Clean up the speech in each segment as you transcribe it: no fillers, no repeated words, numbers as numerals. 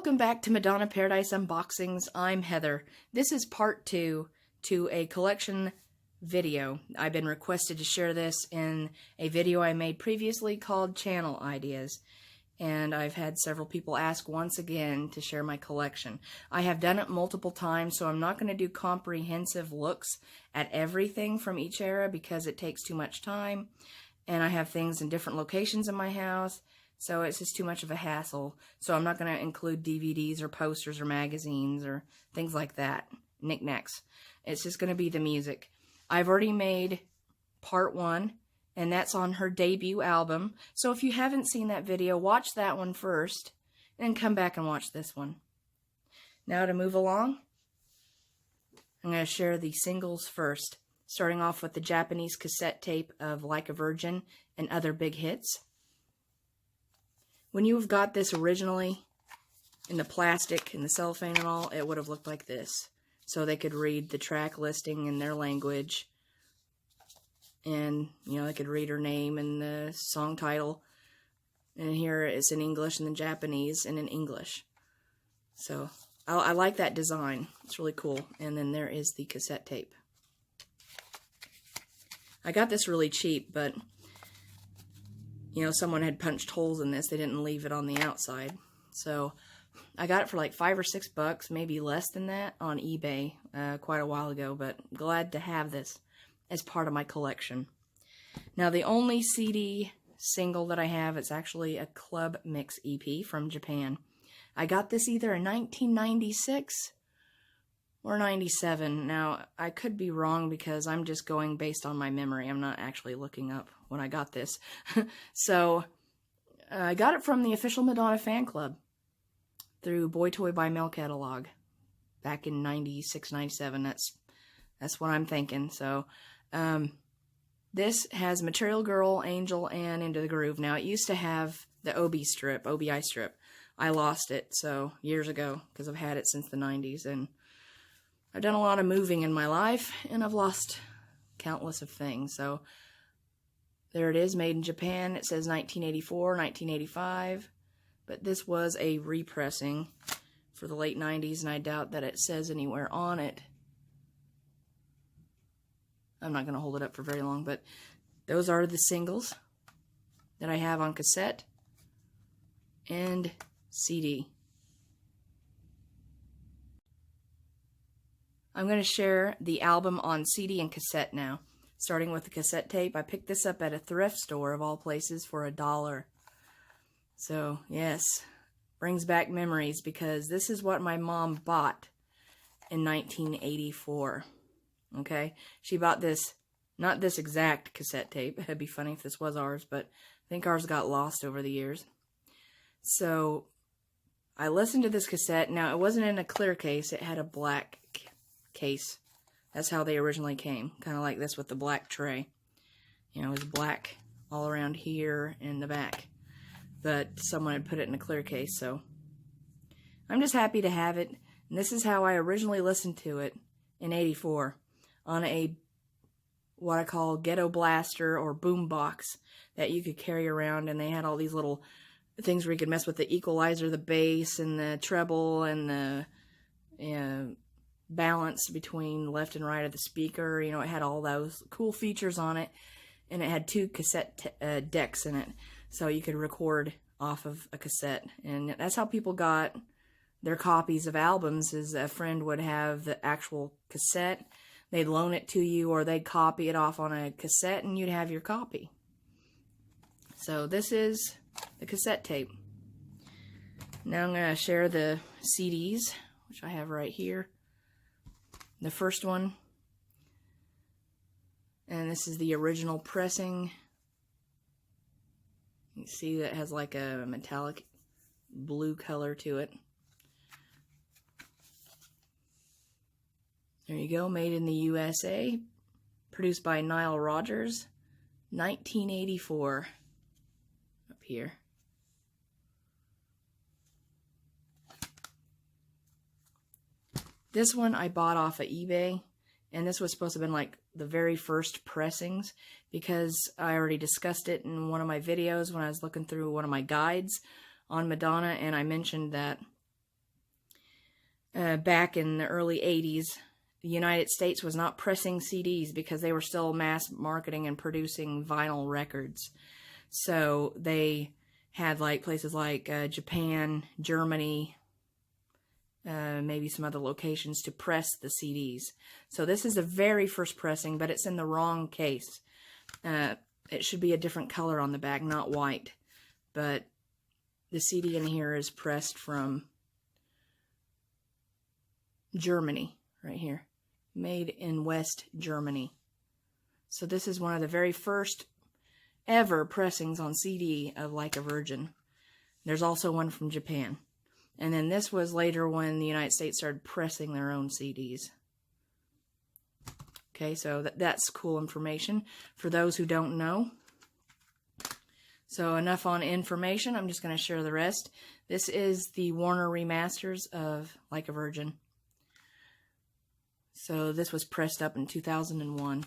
Welcome back to Madonna Paradise Unboxings. I'm Heather. This is part 2 to a collection video. I've been requested to share this in a video I made previously called Channel Ideas. And I've had several people ask once again to share my collection. I have done it multiple times, so I'm not going to do comprehensive looks at everything from each era because it takes too much time. And I have things in different locations in my house. So it's just too much of a hassle. So I'm not going to include DVDs or posters or magazines or things like that. Knickknacks. It's just going to be the music. I've already made part 1, and that's on her debut album. So if you haven't seen that video, watch that one first, and then come back and watch this one. Now to move along, I'm going to share the singles first, starting off with the Japanese cassette tape of Like a Virgin and other big hits. When you have got this originally in the plastic and the cellophane and all, it would have looked like this. So they could read the track listing in their language. And, you know, they could read her name and the song title. And here it's in English and then Japanese and in English. So I like that design. It's really cool. And then there is the cassette tape. I got this really cheap, but you know, someone had punched holes in this. They didn't leave it on the outside. So I got it for like $5 or $6, maybe less than that, on eBay quite a while ago. But glad to have this as part of my collection. Now the only CD single that I have, it's actually a Club Mix EP from Japan. I got this either in 1996 or 97. Now, I could be wrong because I'm just going based on my memory. I'm not actually looking up when I got this. So, I got it from the official Madonna fan club through Boy Toy by Mail catalog back in 96, 97. That's what I'm thinking. So, this has Material Girl, Angel, and Into the Groove. Now, it used to have the OBI strip. I lost it, so, years ago, because I've had it since the 90s, and I've done a lot of moving in my life, and I've lost countless of things. So, there it is, made in Japan. It says 1984, 1985. But this was a repressing for the late 90s, and I doubt that it says anywhere on it. I'm not going to hold it up for very long, but those are the singles that I have on cassette and CD. I'm going to share the album on CD and cassette now, starting with the cassette tape. I picked this up at a thrift store, of all places, for $1. So, yes, brings back memories, because this is what my mom bought in 1984. Okay? She bought this, not this exact cassette tape. It'd be funny if this was ours, but I think ours got lost over the years. So, I listened to this cassette. Now, it wasn't in a clear case. It had a black case. That's how they originally came. Kind of like this with the black tray. You know, it was black all around here in the back. But someone had put it in a clear case, so I'm just happy to have it. And this is how I originally listened to it in '84 on a, what I call ghetto blaster or boom box that you could carry around, and they had all these little things where you could mess with the equalizer, the bass, and the treble, and the balance between left and right of the speaker. You know, it had all those cool features on it, and it had 2 cassette decks in it, so you could record off of a cassette. And that's how people got their copies of albums, is a friend would have the actual cassette, they'd loan it to you, or they'd copy it off on a cassette, and you'd have your copy. So this is the cassette tape. Now I'm going to share the CDs, which I have right here. The first one, and this is the original pressing. You see that it has like a metallic blue color to it. There you go, made in the USA, produced by Nile Rodgers, 1984, up here. This one I bought off of eBay, and this was supposed to have been like the very first pressings, because I already discussed it in one of my videos when I was looking through one of my guides on Madonna, and I mentioned that back in the early 80s, the United States was not pressing CDs because they were still mass marketing and producing vinyl records. So they had like places like Japan, Germany, maybe some other locations to press the CDs. So this is the very first pressing, but it's in the wrong case. It should be a different color on the back, not white. But the CD in here is pressed from Germany, right here. Made in West Germany. So this is one of the very first ever pressings on CD of Like a Virgin. There's also one from Japan. And then this was later when the United States started pressing their own CDs. Okay, so that's cool information for those who don't know. So enough on information. I'm just going to share the rest. This is the Warner remasters of Like a Virgin. So this was pressed up in 2001.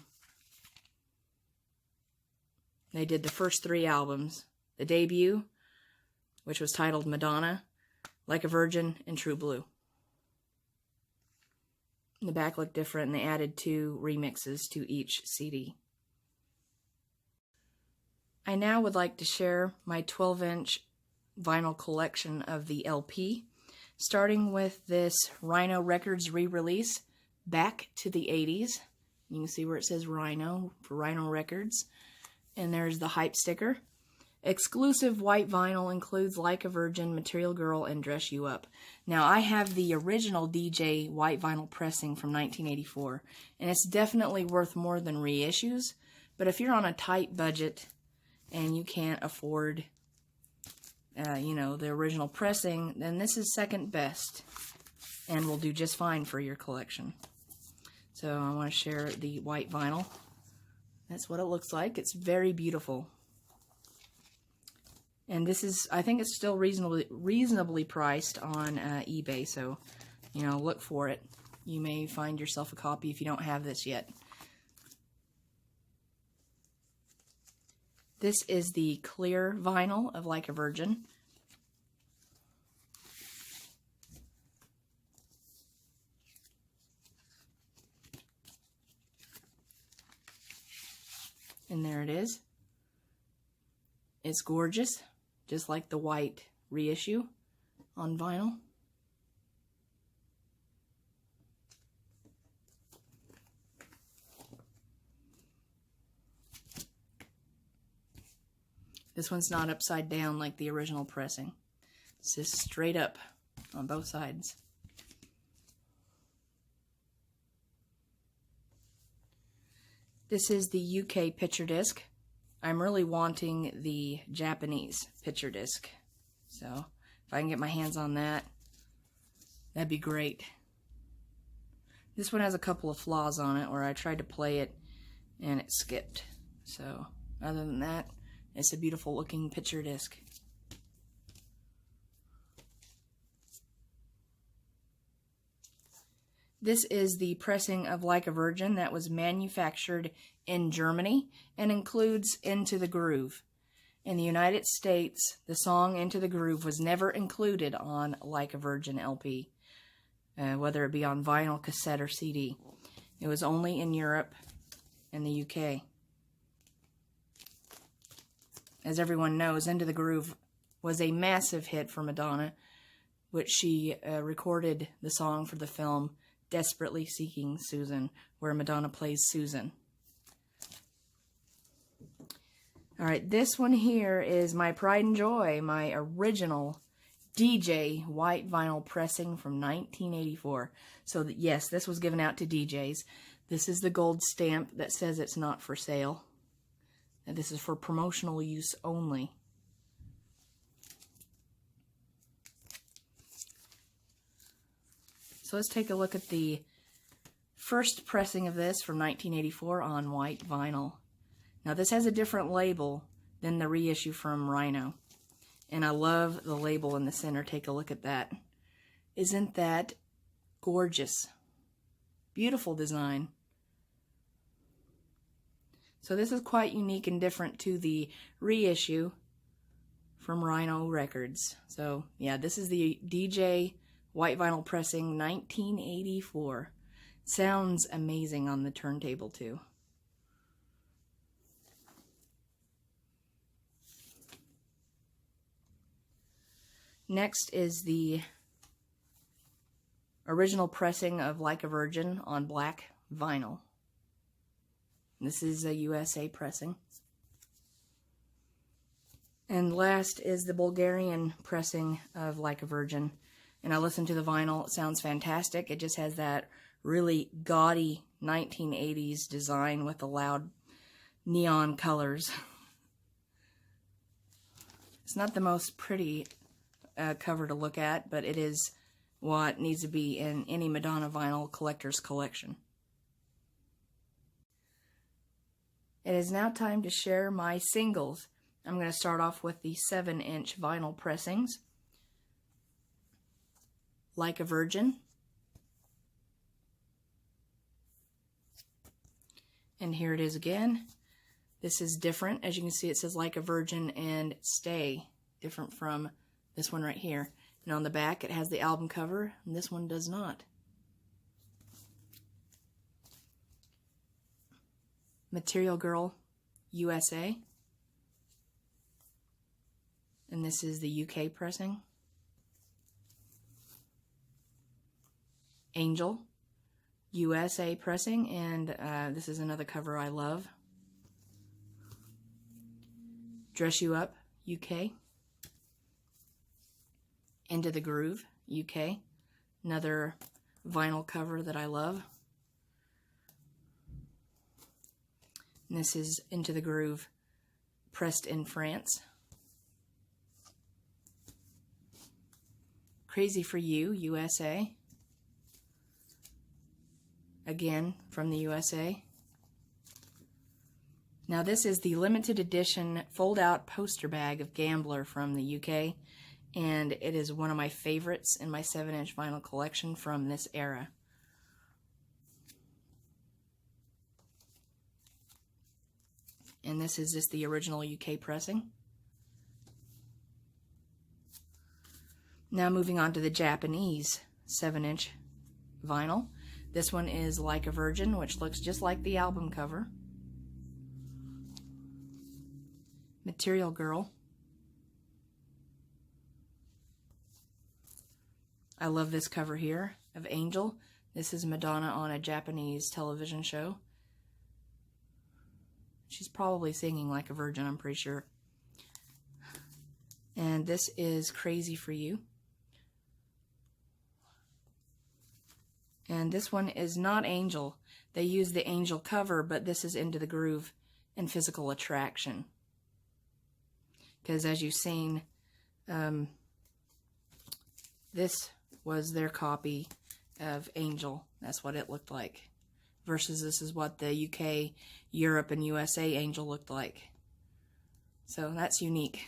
They did the first 3 albums. The debut, which was titled Madonna, Like a Virgin, and True Blue. The back looked different, and they added 2 remixes to each CD. I now would like to share my 12-inch vinyl collection of the LP, starting with this Rhino Records re-release, Back to the 80s. You can see where it says Rhino for Rhino Records. And there's the hype sticker. Exclusive white vinyl includes Like a Virgin, Material Girl, and Dress You Up. Now, I have the original DJ white vinyl pressing from 1984, and it's definitely worth more than reissues. But if you're on a tight budget and you can't afford, the original pressing, then this is second best and will do just fine for your collection. So I want to share the white vinyl. That's what it looks like. It's very beautiful. And this is, I think it's still reasonably priced on eBay, so, look for it. You may find yourself a copy if you don't have this yet. This is the clear vinyl of Like a Virgin. And there it is. It's gorgeous, just like the white reissue on vinyl. This one's not upside down like the original pressing. It's just straight up on both sides. This is the UK picture disc. I'm really wanting the Japanese picture disc. So if I can get my hands on that, that'd be great. This one has a couple of flaws on it where I tried to play it and it skipped. So other than that, it's a beautiful looking picture disc. This is the pressing of Like a Virgin that was manufactured in Germany and includes Into the Groove. In the United States, the song Into the Groove was never included on Like a Virgin LP, whether it be on vinyl, cassette, or CD. It was only in Europe and the UK. As everyone knows, Into the Groove was a massive hit for Madonna, which she recorded the song for the film Desperately Seeking Susan, where Madonna plays Susan. Alright, this one here is my pride and joy, my original DJ white vinyl pressing from 1984. So yes, this was given out to DJs. This is the gold stamp that says it's not for sale. And this is for promotional use only. So let's take a look at the first pressing of this from 1984 on white vinyl. Now this has a different label than the reissue from Rhino. And I love the label in the center. Take a look at that. Isn't that gorgeous? Beautiful design. So this is quite unique and different to the reissue from Rhino Records. So yeah, this is the DJ white vinyl pressing, 1984. Sounds amazing on the turntable too. Next is the original pressing of Like a Virgin on black vinyl. This is a USA pressing. And last is the Bulgarian pressing of Like a Virgin. And I listened to the vinyl. It sounds fantastic. It just has that really gaudy 1980s design with the loud neon colors. It's not the most pretty cover to look at, but it is what needs to be in any Madonna vinyl collector's collection. It is now time to share my singles. I'm going to start off with the 7-inch vinyl pressings. Like a Virgin. And here it is again. This is different. As you can see, it says Like a Virgin and Stay. Different from this one right here. And on the back, it has the album cover, and this one does not. Material Girl, USA. And this is the UK pressing. Angel, USA pressing, and this is another cover I love. Dress You Up, UK. Into the Groove, UK. Another vinyl cover that I love. And this is Into the Groove, pressed in France. Crazy for You, USA. Again, from the USA. Now this is the limited edition fold-out poster bag of Gambler from the UK, and it is one of my favorites in my 7-inch vinyl collection from this era. And this is just the original UK pressing. Now moving on to the Japanese 7-inch vinyl. This one is Like a Virgin, which looks just like the album cover. Material Girl. I love this cover here of Angel. This is Madonna on a Japanese television show. She's probably singing Like a Virgin, I'm pretty sure. And this is Crazy for You. And this one is not Angel. They use the Angel cover, but this is Into the Groove and Physical Attraction. Because as you've seen, this was their copy of Angel. That's what it looked like. Versus this is what the UK, Europe, and USA Angel looked like. So that's unique.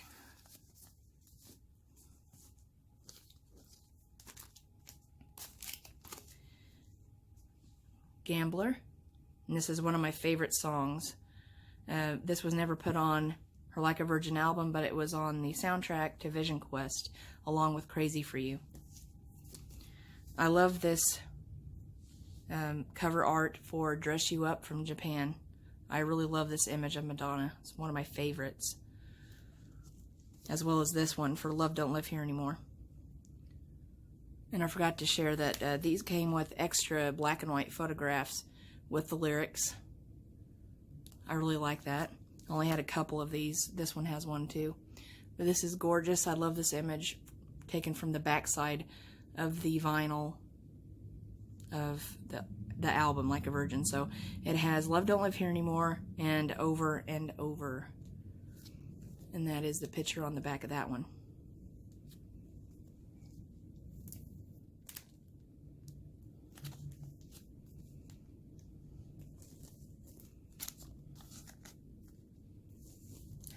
Gambler. And this is one of my favorite songs. This was never put on her Like a Virgin album, but it was on the soundtrack to Vision Quest, along with Crazy for You. I love this cover art for Dress You Up from Japan. I really love this image of Madonna. It's one of my favorites. As well as this one for Love Don't Live Here Anymore. And I forgot to share that these came with extra black and white photographs with the lyrics. I really like that. I only had a couple of these. This one has one too. But this is gorgeous. I love this image taken from the backside of the vinyl of the album, Like a Virgin. So it has Love Don't Live Here Anymore and Over and Over. And that is the picture on the back of that one.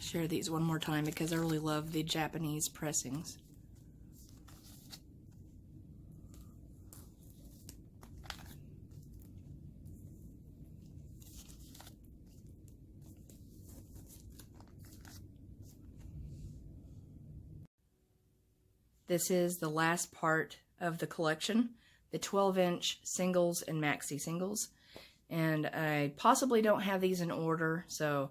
Share these one more time because I really love the Japanese pressings. This is the last part of the collection, the 12-inch singles and maxi singles. And I possibly don't have these in order, so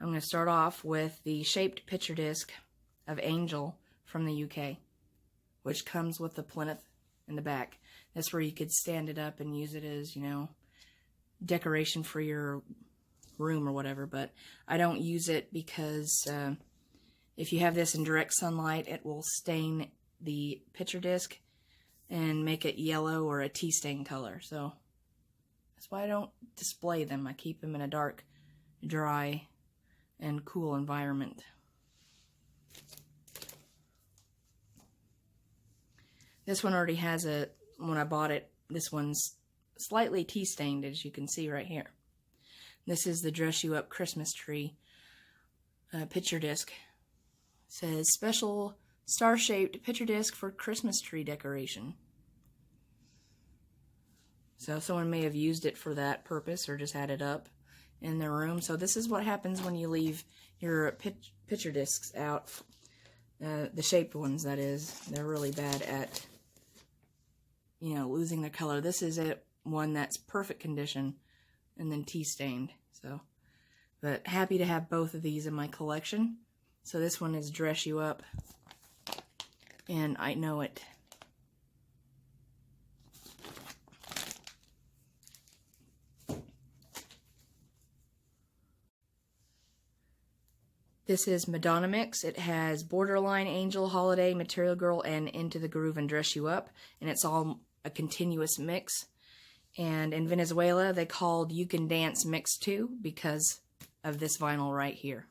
I'm going to start off with the shaped picture disc of Angel from the UK, which comes with the plinth in the back. That's where you could stand it up and use it as, you know, decoration for your room or whatever. But I don't use it because if you have this in direct sunlight, it will stain the picture disc and make it yellow or a tea stain color. So that's why I don't display them. I keep them in a dark, dry, and cool environment. This one already has a, when I bought it, this one's slightly tea stained, as you can see right here. This is the Dress You Up Christmas Tree picture disc. It says special star-shaped picture disc for Christmas tree decoration. So someone may have used it for that purpose or just had it up in their room. So this is what happens when you leave your picture discs out. The shaped ones, that is. They're really bad at, you know, losing their color. This is one that's perfect condition and then tea stained. So, but happy to have both of these in my collection. So this one is Dress You Up, and I Know It. This is Madonna Mix. It has Borderline, Angel, Holiday, Material Girl, and Into the Groove and Dress You Up. And it's all a continuous mix. And in Venezuela, they called You Can Dance Mix 2 because of this vinyl right here.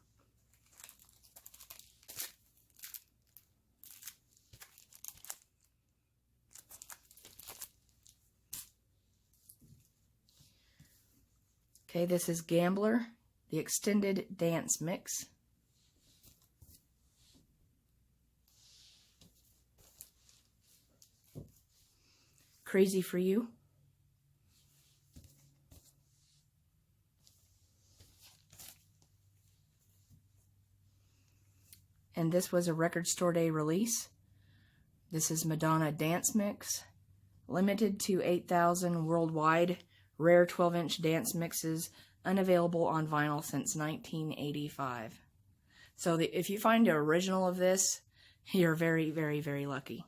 Okay, this is Gambler, the Extended Dance Mix. Crazy for You. And this was a Record Store Day release. This is Madonna Dance Mix. Limited to 8,000 worldwide. Rare 12-inch dance mixes. Unavailable on vinyl since 1985. So if you find the original of this, you're very, very, very lucky.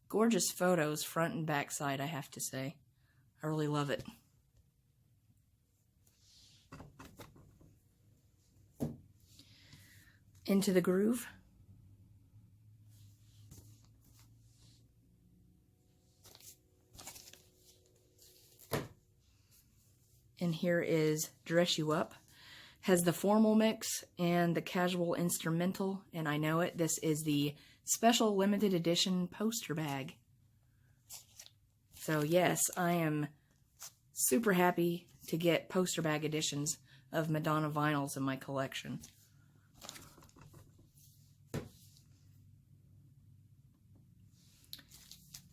Gorgeous photos, front and back side, I have to say. I really love it. Into the Groove. And here is Dress You Up. Has the formal mix and the casual instrumental, and I Know It. This is the special limited edition poster bag. So yes, I am super happy to get poster bag editions of Madonna vinyls in my collection.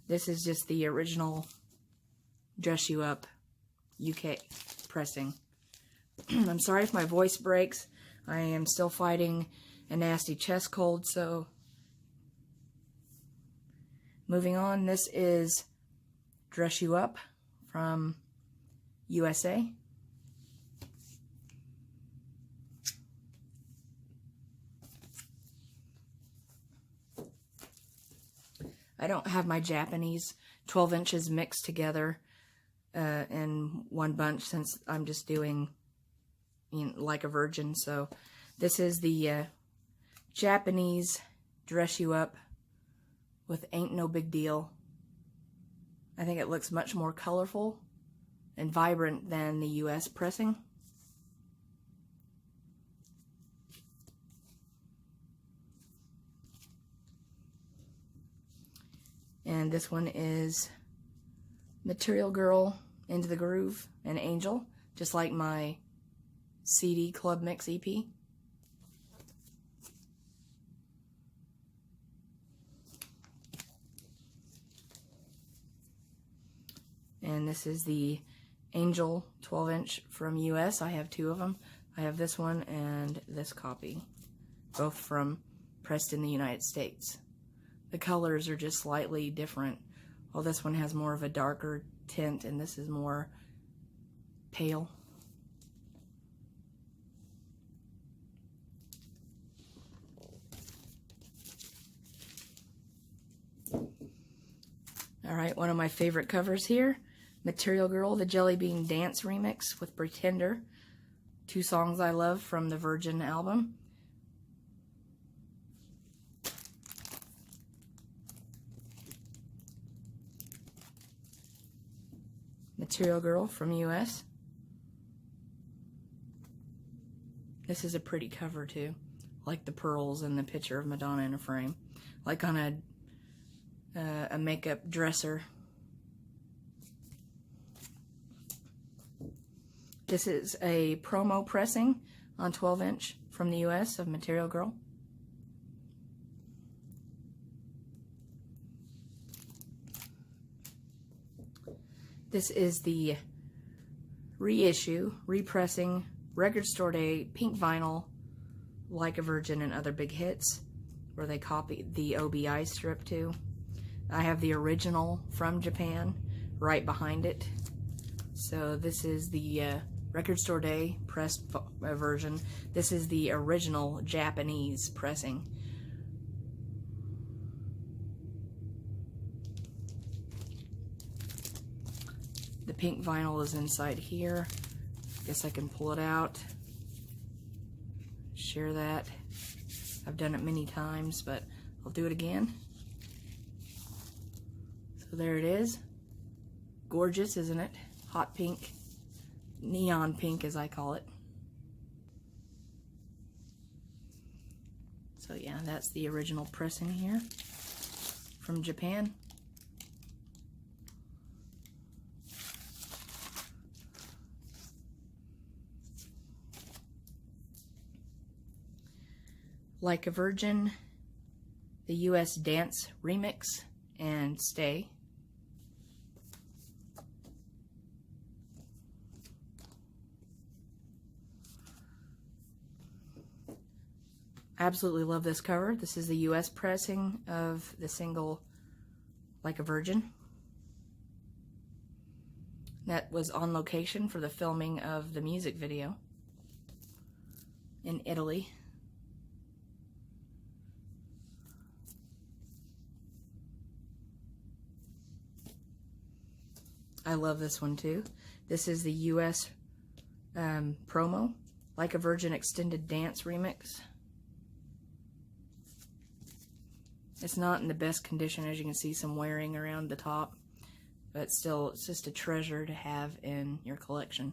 This is just the original Dress You Up UK pressing. I'm sorry if my voice breaks. I am still fighting a nasty chest cold, so moving on. This is Dress You Up from USA. I don't have my Japanese 12 inches mixed together in one bunch since I'm just doing, you know, Like a Virgin. So this is the Japanese Dress You Up with Ain't No Big Deal. I think it looks much more colorful and vibrant than the US pressing. And this one is Material Girl, Into the Groove, and Angel, just like my CD Club Mix EP. And this is the Angel 12-inch from US. I have two of them. I have this one and this copy, both from pressed in the United States. the colors are just slightly different. Well, this one has more of a darker tint, and this is more pale. Alright, one of my favorite covers here, Material Girl, the Jelly Bean Dance Remix with Pretender. 2 songs I love from the Virgin album. Material Girl from US. This is a pretty cover too. Like the pearls and the picture of Madonna in a frame. Like on a makeup dresser. This is a promo pressing on 12-inch from the US of Material Girl. This is the reissue, repressing, Record Store Day, pink vinyl, Like a Virgin and Other Big Hits, where they copied the OBI strip too. I have the original from Japan right behind it. So this is the Record Store Day pressed version. This is the original Japanese pressing. The pink vinyl is inside here. Guess I can pull it out. Share that. I've done it many times, but I'll do it again. So there it is. Gorgeous, isn't it? Hot pink. Neon pink, as I call it. So yeah, that's the original pressing here from Japan. Like a Virgin, the US Dance Remix, and Stay. Absolutely love this cover. This is the US pressing of the single Like a Virgin. That was on location for the filming of the music video in Italy. I love this one too. This is the US promo, Like a Virgin Extended Dance Remix. It's not in the best condition, as you can see some wearing around the top, but still, it's just a treasure to have in your collection.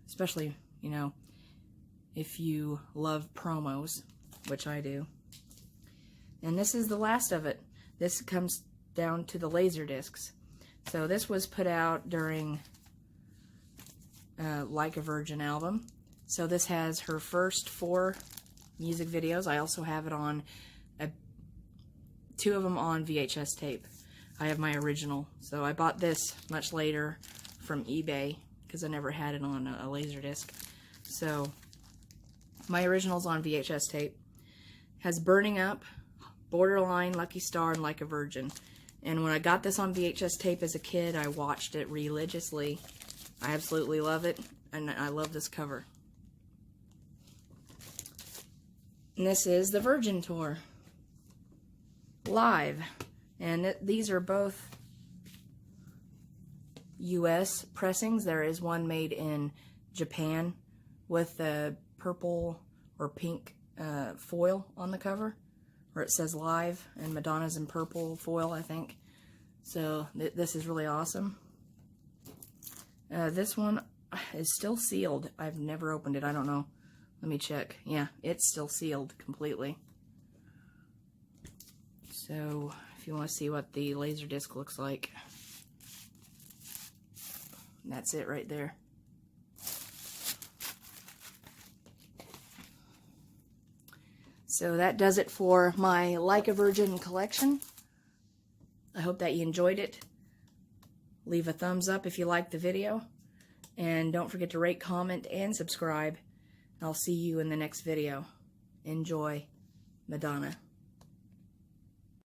Especially, you know, if you love promos, which I do. And this is the last of it. This comes down to the laser discs. So this was put out during Like a Virgin album. So this has her first 4 music videos. I also have it on 2 of them on VHS tape. I have my original. So I bought this much later from eBay because I never had it on a Laserdisc. So my original's on VHS tape. Has Burning Up, Borderline, Lucky Star, and Like a Virgin. And when I got this on VHS tape as a kid, I watched it religiously. I absolutely love it, and I love this cover. And this is the Virgin Tour live, and these are both US pressings. There is one made in Japan with the purple or pink foil on the cover, where it says live, and Madonna's in purple foil, I think. So this is really awesome. This one is still sealed. I've never opened it. I don't know. Let me check. Yeah, it's still sealed completely. So if you want to see what the Laserdisc looks like, that's it right there. So that does it for my Like a Virgin collection. I hope that you enjoyed it. Leave a thumbs up if you liked the video. And don't forget to rate, comment, and subscribe. I'll see you in the next video. Enjoy, Madonna.